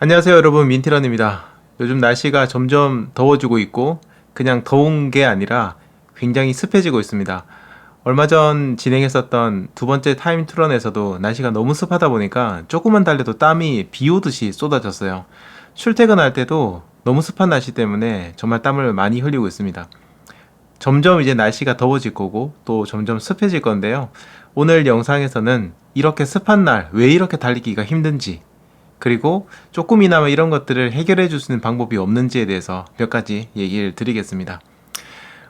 안녕하세요 여러분, 민티런입니다. 요즘 날씨가 점점 더워지고 있고 그냥 더운 게 아니라 굉장히 습해지고 있습니다. 얼마 전 진행했었던 두 번째 타임 트런에서도 날씨가 너무 습하다 보니까 조금만 달려도 땀이 비 오듯이 쏟아졌어요. 출퇴근할 때도 너무 습한 날씨 때문에 정말 땀을 많이 흘리고 있습니다. 점점 이제 날씨가 더워질 거고 또 점점 습해질 건데요. 오늘 영상에서는 이렇게 습한 날 왜 이렇게 달리기가 힘든지, 그리고 조금이나마 이런 것들을 해결해 줄 수 있는 방법이 없는지에 대해서 몇 가지 얘기를 드리겠습니다.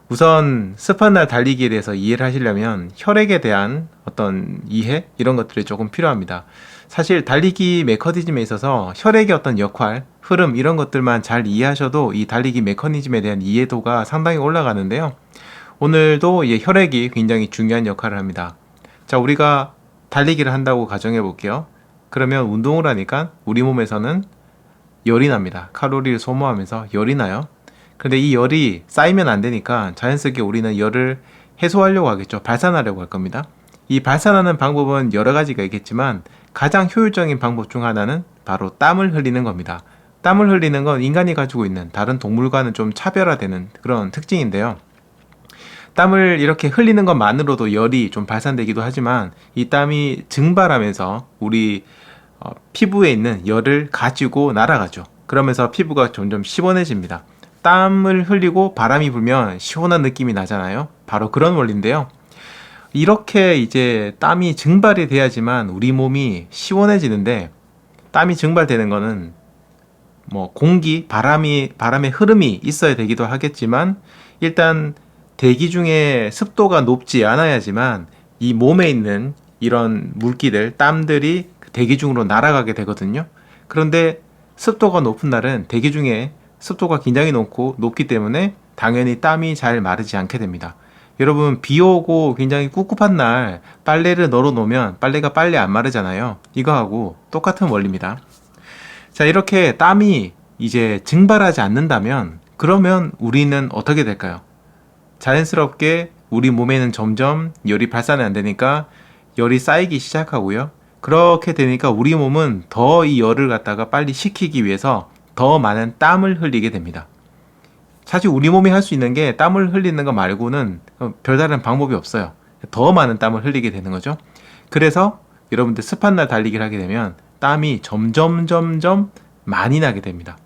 우선 습한 날 달리기에 대해서 이해를 하시려면 혈액에 대한 어떤 이해, 이런 것들이 조금 필요합니다. 사실 달리기 메커니즘에 있어서 혈액의 어떤 역할, 흐름, 이런 것들만 잘 이해하셔도 이 달리기 메커니즘에 대한 이해도가 상당히 올라가는데요. 오늘도 이 혈액이 굉장히 중요한 역할을 합니다. 자, 우리가 달리기를 한다고 가정해 볼게요. 그러면 운동을 하니까 우리 몸에서는 열이 납니다. 칼로리를 소모하면서 열이 나요. 근데 이 열이 쌓이면 안 되니까 자연스럽게 우리는 열을 해소하려고 하겠죠. 발산하려고 할 겁니다. 이 발산하는 방법은 여러 가지가 있겠지만 가장 효율적인 방법 중 하나는 바로 땀을 흘리는 겁니다. 땀을 흘리는 건 인간이 가지고 있는 다른 동물과는 좀 차별화되는 그런 특징인데요. 땀을 이렇게 흘리는 것만으로도 열이 좀 발산되기도 하지만 이 땀이 증발하면서 우리 피부에 있는 열을 가지고 날아가죠. 그러면서 피부가 점점 시원해집니다. 땀을 흘리고 바람이 불면 시원한 느낌이 나잖아요. 바로 그런 원리인데요. 이렇게 이제 땀이 증발이 돼야지만 우리 몸이 시원해지는데, 땀이 증발되는 거는 뭐 공기, 바람의 흐름이 있어야 되기도 하겠지만, 일단 대기 중에 습도가 높지 않아야지만 이 몸에 있는 이런 물기들, 땀들이 대기 중으로 날아가게 되거든요. 그런데 습도가 높은 날은 대기 중에 습도가 굉장히 높기 때문에 당연히 땀이 잘 마르지 않게 됩니다. 여러분, 비 오고 굉장히 꿉꿉한 날 빨래를 널어 놓으면 빨래가 빨리 안 마르잖아요. 이거하고 똑같은 원리입니다. 자, 이렇게 땀이 이제 증발하지 않는다면 그러면 우리는 어떻게 될까요? 자연스럽게 우리 몸에는 점점 열이 발산이 안 되니까 열이 쌓이기 시작하고요. 그렇게 되니까 우리 몸은 더 이 열을 갖다가 빨리 식히기 위해서 더 많은 땀을 흘리게 됩니다. 사실 우리 몸이 할 수 있는 게 땀을 흘리는 거 말고는 별다른 방법이 없어요. 더 많은 땀을 흘리게 되는 거죠. 그래서 여러분들 습한 날 달리기를 하게 되면 땀이 점점 많이 나게 됩니다.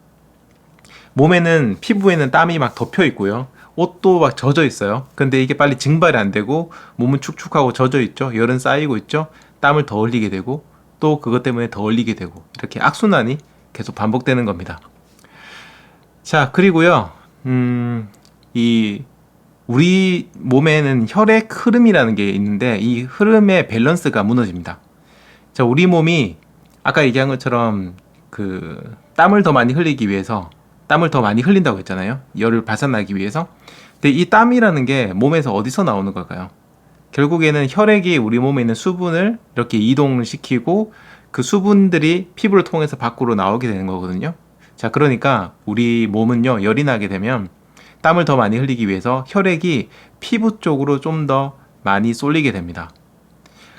몸에는, 피부에는 땀이 막 덮여 있고요. 옷도 막 젖어 있어요. 근데 이게 빨리 증발이 안 되고 몸은 축축하고 젖어 있죠. 열은 쌓이고 있죠. 땀을 더 흘리게 되고 또 그것 때문에 더 흘리게 되고, 이렇게 악순환이 계속 반복되는 겁니다. 자, 그리고요, 이 우리 몸에는 혈액 흐름이라는 게 있는데 이 흐름의 밸런스가 무너집니다. 자, 우리 몸이 아까 얘기한 것처럼 그 땀을 더 많이 흘리기 위해서 땀을 더 많이 흘린다고 했잖아요. 열을 발산하기 위해서. 근데 이 땀이라는 게 몸에서 어디서 나오는 걸까요? 결국에는 혈액이 우리 몸에 있는 수분을 이렇게 이동을 시키고 그 수분들이 피부를 통해서 밖으로 나오게 되는 거거든요. 자, 그러니까 우리 몸은요, 열이 나게 되면 땀을 더 많이 흘리기 위해서 혈액이 피부 쪽으로 좀 더 많이 쏠리게 됩니다.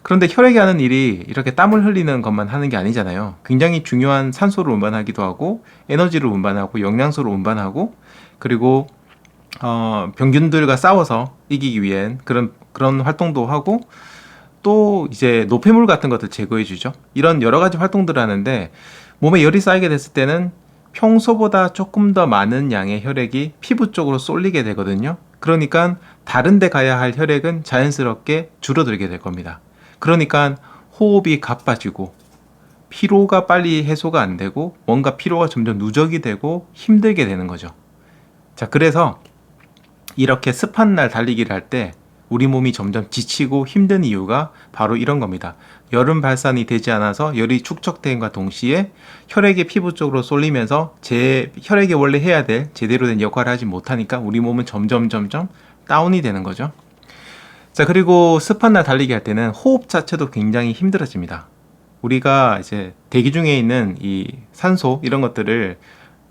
그런데 혈액이 하는 일이 이렇게 땀을 흘리는 것만 하는 게 아니잖아요. 굉장히 중요한 산소를 운반하기도 하고 에너지를 운반하고 영양소를 운반하고, 그리고 병균들과 싸워서 이기기 위한 그런 활동도 하고, 또 이제 노폐물 같은 것들 제거해 주죠. 이런 여러 가지 활동들을 하는데 몸에 열이 쌓이게 됐을 때는 평소보다 조금 더 많은 양의 혈액이 피부 쪽으로 쏠리게 되거든요. 그러니까 다른 데 가야 할 혈액은 자연스럽게 줄어들게 될 겁니다. 그러니까 호흡이 가빠지고 피로가 빨리 해소가 안 되고 뭔가 피로가 점점 누적이 되고 힘들게 되는 거죠. 자, 그래서 이렇게 습한 날 달리기를 할 때 우리 몸이 점점 지치고 힘든 이유가 바로 이런 겁니다. 열은 발산이 되지 않아서 열이 축적됨과 동시에 혈액이 피부 쪽으로 쏠리면서 혈액이 원래 해야 될 제대로 된 역할을 하지 못하니까 우리 몸은 점점 다운이 되는 거죠. 자, 그리고 습한 날 달리기 할 때는 호흡 자체도 굉장히 힘들어집니다. 우리가 이제 대기 중에 있는 이 산소 이런 것들을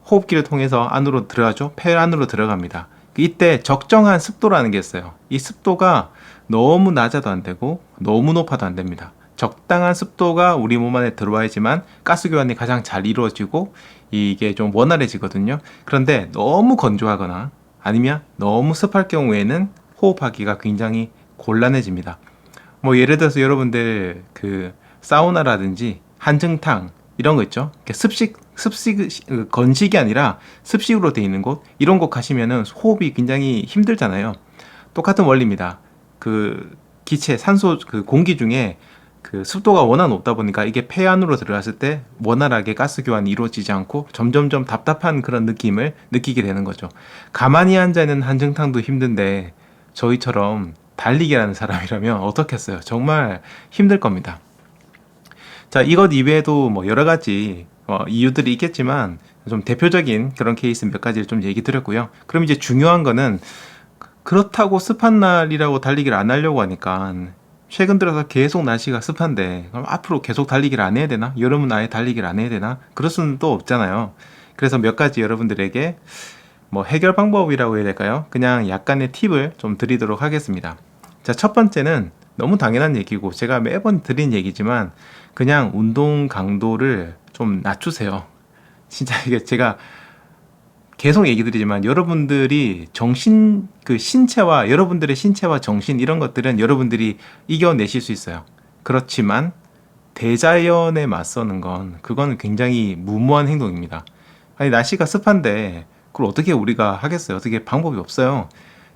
호흡기를 통해서 안으로 들어가죠. 폐 안으로 들어갑니다. 이때 적정한 습도라는 게 있어요. 이 습도가 너무 낮아도 안 되고 너무 높아도 안 됩니다. 적당한 습도가 우리 몸 안에 들어와야지만 가스 교환이 가장 잘 이루어지고 이게 좀 원활해지거든요. 그런데 너무 건조하거나 아니면 너무 습할 경우에는 호흡하기가 굉장히 곤란해집니다. 뭐 예를 들어서 여러분들 그 사우나라든지 한증탕 이런 거 있죠. 이렇게 건식이 아니라 습식으로 되어 있는 곳, 이런 곳 가시면은 호흡이 굉장히 힘들잖아요. 똑같은 원리입니다. 그 기체, 산소, 그 공기 중에 그 습도가 워낙 높다 보니까 이게 폐 안으로 들어갔을 때 원활하게 가스 교환이 이루어지지 않고 점점점 답답한 그런 느낌을 느끼게 되는 거죠. 가만히 앉아 있는 한증탕도 힘든데 저희처럼 달리기라는 사람이라면 어떻겠어요? 정말 힘들 겁니다. 자, 이것 이외에도 뭐 여러 가지 이유들이 있겠지만 좀 대표적인 그런 케이스 몇 가지를 좀 얘기 드렸고요. 그럼 이제 중요한 거는 그렇다고 습한 날이라고 달리기를 안 하려고 하니까 최근 들어서 계속 날씨가 습한데 그럼 앞으로 계속 달리기를 안 해야 되나? 여름은 아예 달리기를 안 해야 되나? 그럴 수는 또 없잖아요. 그래서 몇 가지 여러분들에게 뭐 해결 방법이라고 해야 될까요? 그냥 약간의 팁을 좀 드리도록 하겠습니다. 자, 첫 번째는 너무 당연한 얘기고 제가 매번 드린 얘기지만 그냥 운동 강도를 좀 낮추세요. 진짜 이게 제가 계속 얘기 드리지만 여러분들이 여러분들의 신체와 정신 이런 것들은 여러분들이 이겨내실 수 있어요. 그렇지만 대자연에 맞서는 그건 굉장히 무모한 행동입니다. 아니, 날씨가 습한데 그걸 어떻게 우리가 하겠어요? 어떻게 방법이 없어요.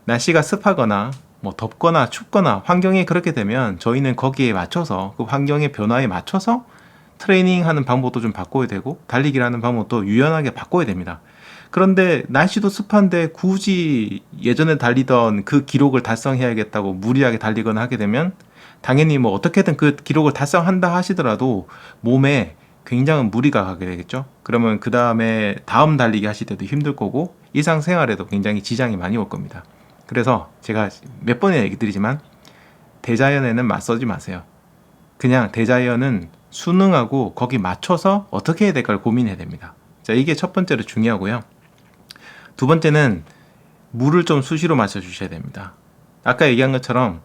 날씨가 습하거나 뭐 덥거나 춥거나 환경이 그렇게 되면 저희는 거기에 맞춰서 그 환경의 변화에 맞춰서 트레이닝하는 방법도 좀 바꿔야 되고 달리기를 하는 방법도 유연하게 바꿔야 됩니다. 그런데 날씨도 습한데 굳이 예전에 달리던 그 기록을 달성해야겠다고 무리하게 달리거나 하게 되면 당연히 뭐 어떻게든 그 기록을 달성한다 하시더라도 몸에 굉장한 무리가 가게 되겠죠. 그러면 그 다음에 다음 달리기 하실 때도 힘들 거고 일상생활에도 굉장히 지장이 많이 올 겁니다. 그래서 제가 몇 번이나 얘기 드리지만 대자연에는 맞서지 마세요. 그냥 대자연은 순응하고 거기 맞춰서 어떻게 해야 될까를 고민해야 됩니다. 자, 이게 첫 번째로 중요하고요. 두 번째는 물을 좀 수시로 마셔주셔야 됩니다. 아까 얘기한 것처럼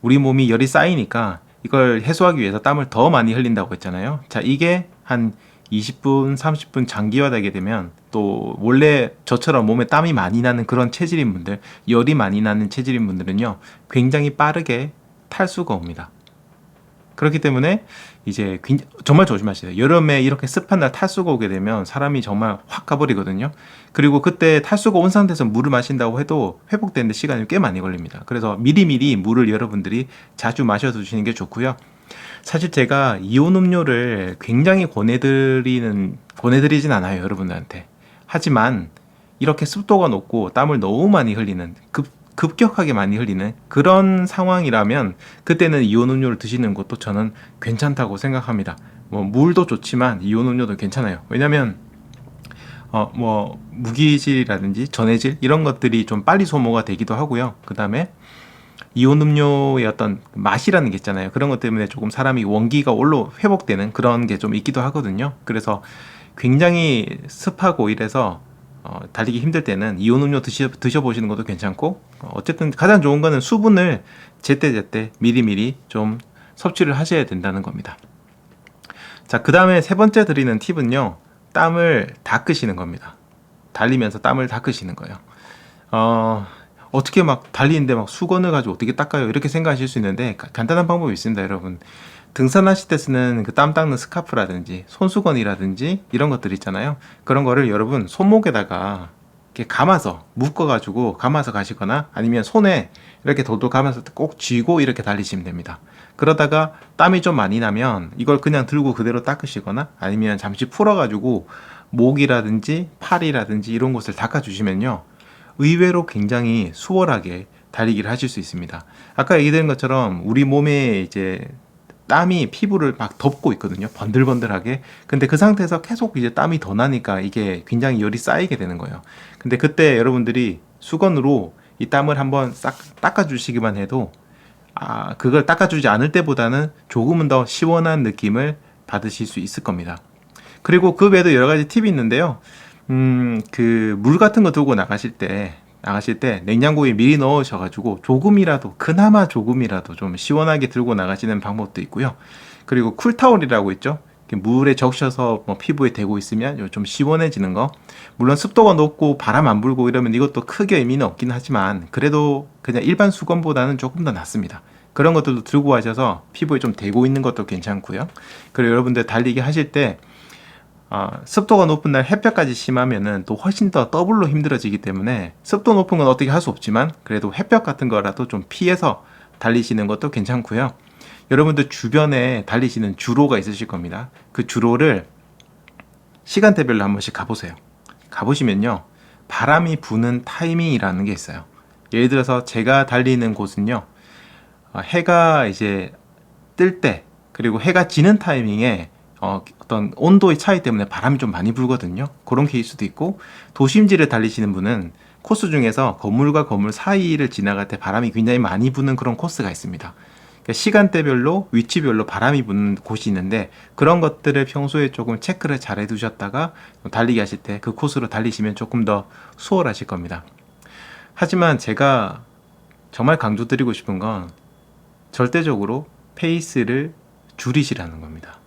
우리 몸이 열이 쌓이니까 이걸 해소하기 위해서 땀을 더 많이 흘린다고 했잖아요. 자, 이게 한 20분, 30분 장기화되게 되면 또 원래 저처럼 몸에 땀이 많이 나는 그런 체질인 분들, 열이 많이 나는 체질인 분들은요, 굉장히 빠르게 탈수가 옵니다. 그렇기 때문에 이제 정말 조심하셔야 돼요. 여름에 이렇게 습한 날 탈수가 오게 되면 사람이 정말 확 가버리거든요. 그리고 그때 탈수가 온 상태에서 물을 마신다고 해도 회복되는데 시간이 꽤 많이 걸립니다. 그래서 미리미리 물을 여러분들이 자주 마셔두시는 게 좋고요. 사실 제가 이온 음료를 굉장히 권해드리진 않아요, 여러분들한테. 하지만 이렇게 습도가 높고 땀을 너무 많이 흘리는 급격하게 많이 흘리는 그런 상황이라면 그때는 이온 음료를 드시는 것도 저는 괜찮다고 생각합니다. 뭐 물도 좋지만 이온 음료도 괜찮아요. 왜냐면 뭐 무기질이라든지 전해질 이런 것들이 좀 빨리 소모가 되기도 하고요. 그 다음에 이온 음료의 어떤 맛이라는 게 있잖아요. 그런 것 때문에 조금 사람이 원기가 회복되는 그런 게 좀 있기도 하거든요. 그래서 굉장히 습하고 이래서 달리기 힘들 때는 이온 음료 드셔보시는 것도 괜찮고, 어쨌든 가장 좋은 거는 수분을 제때제때 미리미리 좀 섭취를 하셔야 된다는 겁니다. 자, 그 다음에 세 번째 드리는 팁은요, 땀을 닦으시는 겁니다. 달리면서 땀을 닦으시는 거예요. 어떻게 막 달리는데 막 수건을 가지고 어떻게 닦아요? 이렇게 생각하실 수 있는데 간단한 방법이 있습니다, 여러분. 등산하실 때 쓰는 그 땀 닦는 스카프라든지 손수건이라든지 이런 것들 있잖아요. 그런 거를 여러분 손목에다가 이렇게 묶어가지고 감아서 가시거나 아니면 손에 이렇게 돌돌 감아서 꼭 쥐고 이렇게 달리시면 됩니다. 그러다가 땀이 좀 많이 나면 이걸 그냥 들고 그대로 닦으시거나 아니면 잠시 풀어가지고 목이라든지 팔이라든지 이런 곳을 닦아주시면요, 의외로 굉장히 수월하게 달리기를 하실 수 있습니다. 아까 얘기드린 것처럼 우리 몸에 이제 땀이 피부를 막 덮고 있거든요. 번들번들하게. 근데 그 상태에서 계속 이제 땀이 더 나니까 이게 굉장히 열이 쌓이게 되는 거예요. 근데 그때 여러분들이 수건으로 이 땀을 한번 싹 닦아주시기만 해도 그걸 닦아주지 않을 때보다는 조금은 더 시원한 느낌을 받으실 수 있을 겁니다. 그리고 그 외에도 여러 가지 팁이 있는데요. 그 물 같은 거 들고 나가실 때 나가실 때 냉장고에 미리 넣으셔가지고 조금이라도, 그나마 조금이라도 좀 시원하게 들고 나가시는 방법도 있고요. 그리고 쿨타올이라고 있죠. 이렇게 물에 적셔서 뭐 피부에 대고 있으면 좀 시원해지는 거. 물론 습도가 높고 바람 안 불고 이러면 이것도 크게 의미는 없긴 하지만 그래도 그냥 일반 수건보다는 조금 더 낫습니다. 그런 것들도 들고 가셔서 피부에 좀 대고 있는 것도 괜찮고요. 그리고 여러분들 달리기 하실 때 습도가 높은 날 햇볕까지 심하면은 또 훨씬 더 더블로 힘들어지기 때문에 습도 높은 건 어떻게 할 수 없지만 그래도 햇볕 같은 거라도 좀 피해서 달리시는 것도 괜찮고요. 여러분들 주변에 달리시는 주로가 있으실 겁니다. 그 주로를 시간대별로 한 번씩 가보세요. 가보시면요, 바람이 부는 타이밍이라는 게 있어요. 예를 들어서 제가 달리는 곳은요, 해가 이제 뜰 때, 그리고 해가 지는 타이밍에 어떤 온도의 차이 때문에 바람이 좀 많이 불거든요. 그런 케이스도 있고, 도심지를 달리시는 분은 코스 중에서 건물과 건물 사이를 지나갈 때 바람이 굉장히 많이 부는 그런 코스가 있습니다. 그러니까 시간대별로, 위치별로 바람이 부는 곳이 있는데, 그런 것들을 평소에 조금 체크를 잘 해두셨다가 달리기 하실 때 그 코스로 달리시면 조금 더 수월하실 겁니다. 하지만 제가 정말 강조드리고 싶은 건 절대적으로 페이스를 줄이시라는 겁니다.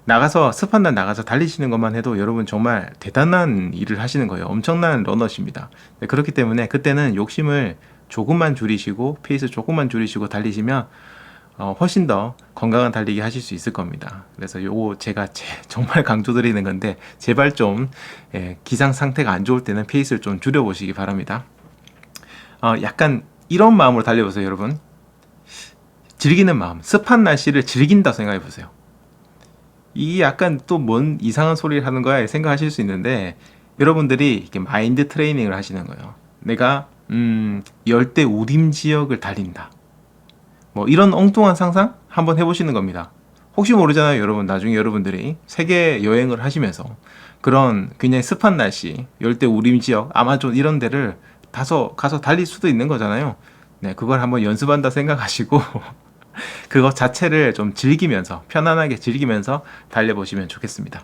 나가서 습한 날 나가서 달리시는 것만 해도 여러분 정말 대단한 일을 하시는 거예요. 엄청난 러너십니다. 그렇기 때문에 그때는 욕심을 조금만 줄이시고 페이스 조금만 줄이시고 달리시면 훨씬 더 건강한 달리기 하실 수 있을 겁니다. 그래서 요거 제가 정말 강조드리는 건데, 제발 좀 기상 상태가 안 좋을 때는 페이스를 좀 줄여보시기 바랍니다. 약간 이런 마음으로 달려보세요. 여러분, 즐기는 마음, 습한 날씨를 즐긴다 생각해 보세요. 이게 약간 또 뭔 이상한 소리를 하는 거야 생각하실 수 있는데, 여러분들이 이렇게 마인드 트레이닝을 하시는 거예요. 내가 열대 우림 지역을 달린다, 뭐 이런 엉뚱한 상상 한번 해보시는 겁니다. 혹시 모르잖아요. 여러분, 나중에 여러분들이 세계 여행을 하시면서 그런 굉장히 습한 날씨, 열대 우림 지역, 아마존 이런 데를 가서 달릴 수도 있는 거잖아요. 네, 그걸 한번 연습한다 생각하시고 그것 자체를 좀 즐기면서, 편안하게 즐기면서 달려보시면 좋겠습니다.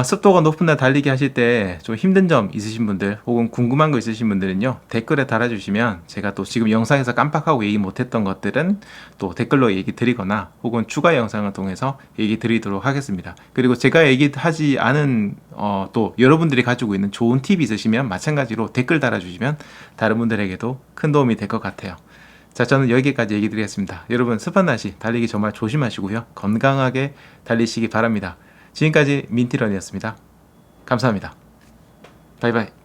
습도가 높은 날 달리기 하실 때 좀 힘든 점 있으신 분들, 혹은 궁금한 거 있으신 분들은요, 댓글에 달아주시면 제가 또 지금 영상에서 깜빡하고 얘기 못했던 것들은 또 댓글로 얘기 드리거나 혹은 추가 영상을 통해서 얘기 드리도록 하겠습니다. 그리고 제가 얘기하지 않은 또 여러분들이 가지고 있는 좋은 팁이 있으시면 마찬가지로 댓글 달아주시면 다른 분들에게도 큰 도움이 될 것 같아요. 자, 저는 여기까지 얘기 드리겠습니다. 여러분, 습한 날씨 달리기 정말 조심하시고요, 건강하게 달리시기 바랍니다. 지금까지 민티런이었습니다. 감사합니다. 바이바이.